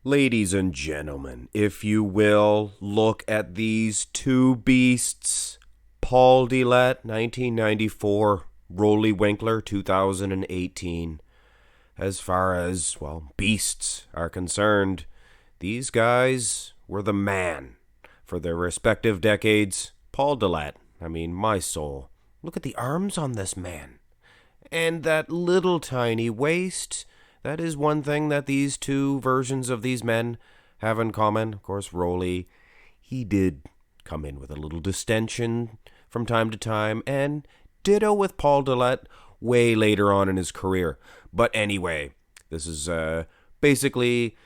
Ladies and gentlemen, if you will, look at these two beasts. Paul Dillett, 1994, Roelly Winklaar, 2018. As far as, beasts are concerned, these guys were the man for their respective decades. Paul Dillett, my soul. Look at the arms on this man. And that little tiny waist. That is one thing that these two versions of these men have in common. Of course, Roelly, he did come in with a little distension from time to time, and ditto with Paul Dillett way later on in his career. But anyway, this is basically,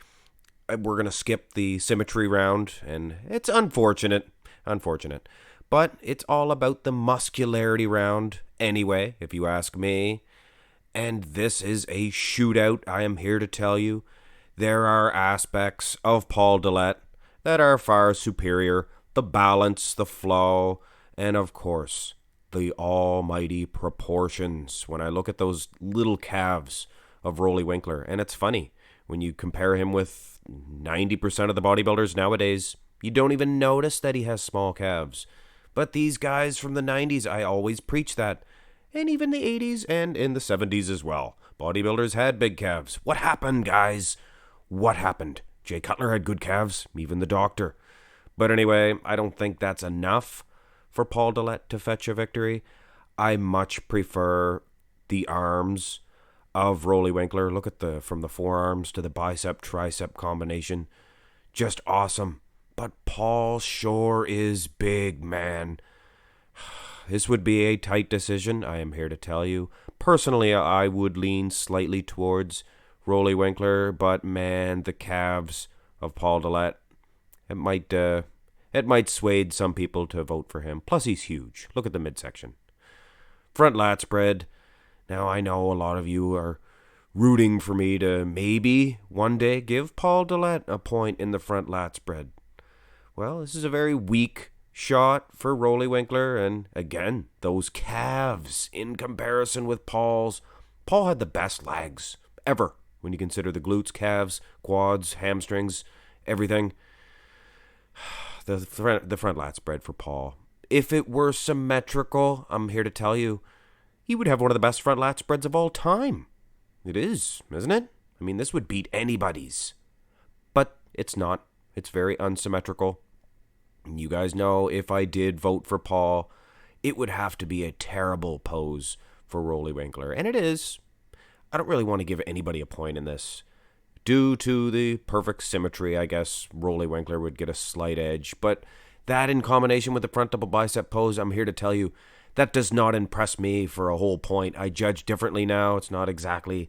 we're going to skip the symmetry round, and it's unfortunate, but it's all about the muscularity round anyway, if you ask me. And this is a shootout, I am here to tell you. There are aspects of Paul Dillett that are far superior. The balance, the flow, and of course, the almighty proportions. When I look at those little calves of Roelly Winklaar, and it's funny, when you compare him with 90% of the bodybuilders nowadays, you don't even notice that he has small calves. But these guys from the 90s, I always preach that. And even the 80s and in the 70s as well. Bodybuilders had big calves. What happened, guys? What happened? Jay Cutler had good calves, even the doctor. But anyway, I don't think that's enough for Paul Dillett to fetch a victory. I much prefer the arms of Roelly Winklaar. Look at from the forearms to the bicep-tricep combination. Just awesome. But Paul sure is big, man. This would be a tight decision, I am here to tell you. Personally, I would lean slightly towards Roelly Winklaar, but man, the calves of Paul Dillett, it might sway some people to vote for him. Plus, he's huge. Look at the midsection. Front lat spread. Now, I know a lot of you are rooting for me to maybe one day give Paul Dillett a point in the front lat spread. Well, this is a very weak shot for Roelly Winklaar, and again, those calves in comparison with Paul's. Paul had the best legs ever when you consider the glutes, calves, quads, hamstrings, everything. The front lat spread for Paul. If it were symmetrical, I'm here to tell you, he would have one of the best front lat spreads of all time. It is, isn't it? This would beat anybody's. But it's not. It's very unsymmetrical. You guys know if I did vote for Paul, it would have to be a terrible pose for Roelly Winklaar. And it is. I don't really want to give anybody a point in this. Due to the perfect symmetry, I guess Roelly Winklaar would get a slight edge. But that in combination with the front double bicep pose, I'm here to tell you, that does not impress me for a whole point. I judge differently now. It's not exactly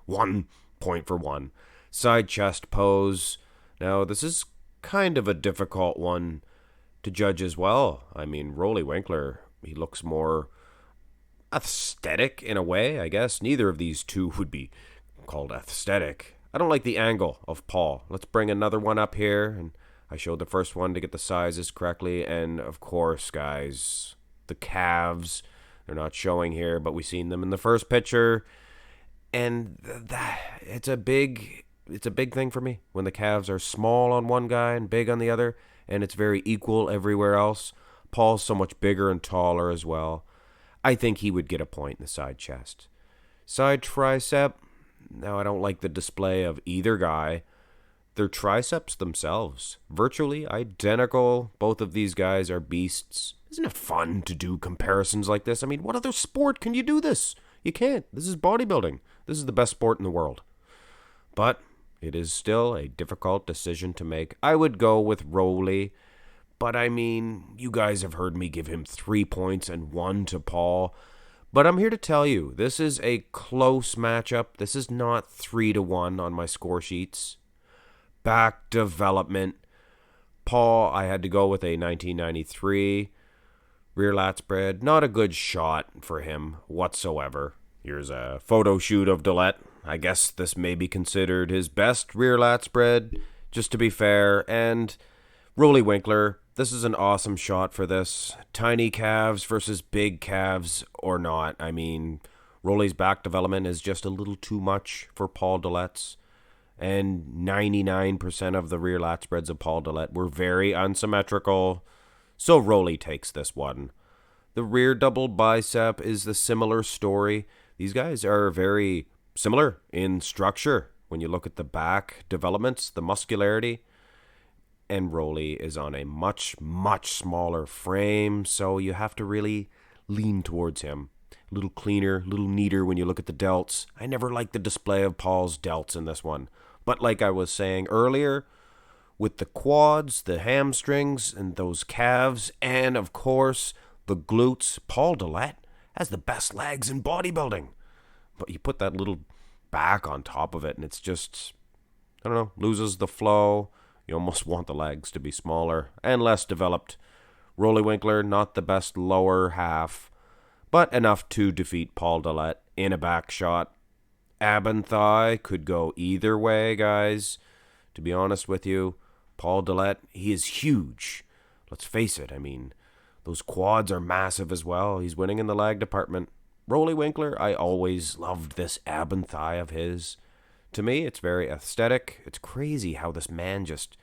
1 point for one. Side chest pose. Now, this is kind of a difficult one to judge as well. Roelly Winklaar, he looks more aesthetic in a way, I guess. Neither of these two would be called aesthetic. I don't like the angle of Paul. Let's bring another one up here, and I showed the first one to get the sizes correctly, and of course, guys, the calves, they're not showing here, but we've seen them in the first picture, and it's a big thing for me when the calves are small on one guy and big on the other, and it's very equal everywhere else. Paul's so much bigger and taller as well. I think he would get a point in the side chest. Side tricep. Now, I don't like the display of either guy. Their triceps themselves, virtually identical. Both of these guys are beasts. Isn't it fun to do comparisons like this? What other sport can you do this? You can't. This is bodybuilding. This is the best sport in the world. But it is still a difficult decision to make. I would go with Roelly, but you guys have heard me give him 3 points and 1 to Paul. But I'm here to tell you, this is a close matchup. This is not 3-1 on my score sheets. Back development. Paul, I had to go with a 1993 rear lat spread. Not a good shot for him whatsoever. Here's a photo shoot of Dillett. I guess this may be considered his best rear lat spread, just to be fair. And Roelly Winklaar, this is an awesome shot for this. Tiny calves versus big calves or not. Roelly's back development is just a little too much for Paul Dillett's. and 99% of the rear lat spreads of Paul Dillett were very unsymmetrical, so Roelly takes this one. The rear double bicep is the similar story. These guys are very similar in structure. When you look at the back developments, the muscularity, and Roelly is on a much, much smaller frame, so you have to really lean towards him. A little cleaner, a little neater when you look at the delts. I never liked the display of Paul's delts in this one. But like I was saying earlier, with the quads, the hamstrings, and those calves, and of course, the glutes, Paul Dillett has the best legs in bodybuilding. But you put that little back on top of it, and it's just, I don't know, loses the flow. You almost want the legs to be smaller and less developed. Roelly Winklaar, not the best lower half, but enough to defeat Paul Dillett in a back shot. Ab and thigh could go either way, guys. To be honest with you, Paul Dillett, he is huge. Let's face it, I mean, those quads are massive as well. He's winning in the leg department. Roelly Winklaar, I always loved this ab and thigh of his. To me, it's very aesthetic. It's crazy how this man just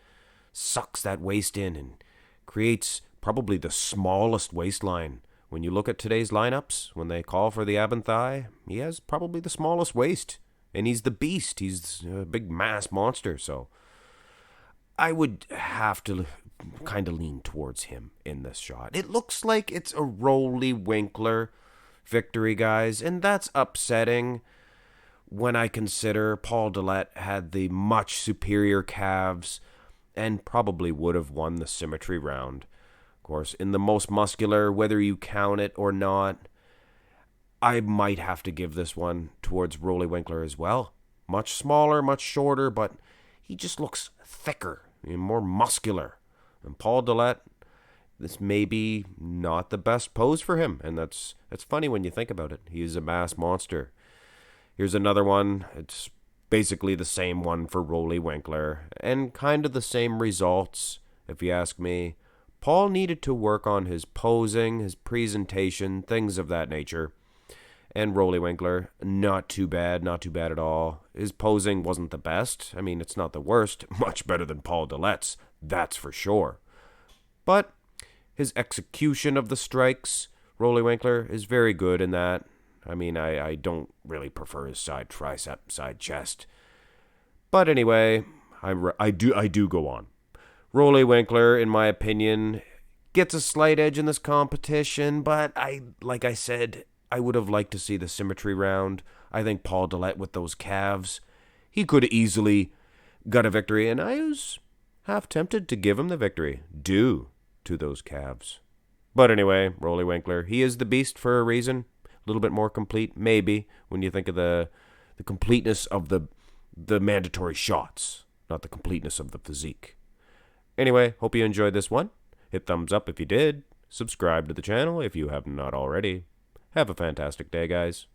sucks that waist in and creates probably the smallest waistline. When you look at today's lineups, when they call for the ab and thigh, he has probably the smallest waist. And he's the beast. He's a big mass monster. So I would have to kind of lean towards him in this shot. It looks like it's a Roelly Winklaar victory, guys. And that's upsetting when I consider Paul Dillett had the much superior calves and probably would have won the symmetry round. Of course, in the most muscular, whether you count it or not, I might have to give this one towards Roelly Winklaar as well. Much smaller, much shorter, but he just looks thicker and more muscular. And Paul Dillett, this may be not the best pose for him, and that's funny when you think about it. He is a mass monster. Here's another one. It's basically the same one for Roelly Winklaar, and kind of the same results, if you ask me. Paul needed to work on his posing, his presentation, things of that nature. And Roelly Winklaar, not too bad at all. His posing wasn't the best. I mean, it's not the worst. Much better than Paul Dillett's, that's for sure. But his execution of the strikes, Roelly Winklaar, is very good in that. I mean, I don't really prefer his side tricep, side chest. But anyway, I do go on. Roelly Winklaar, in my opinion, gets a slight edge in this competition, but like I said, I would have liked to see the symmetry round. I think Paul Dillett with those calves, he could have easily got a victory, and I was half tempted to give him the victory due to those calves. But anyway, Roelly Winklaar, he is the beast for a reason. A little bit more complete, maybe, when you think of the completeness of the mandatory shots, not the completeness of the physique. Anyway, hope you enjoyed this one. Hit thumbs up if you did. Subscribe to the channel if you have not already. Have a fantastic day, guys.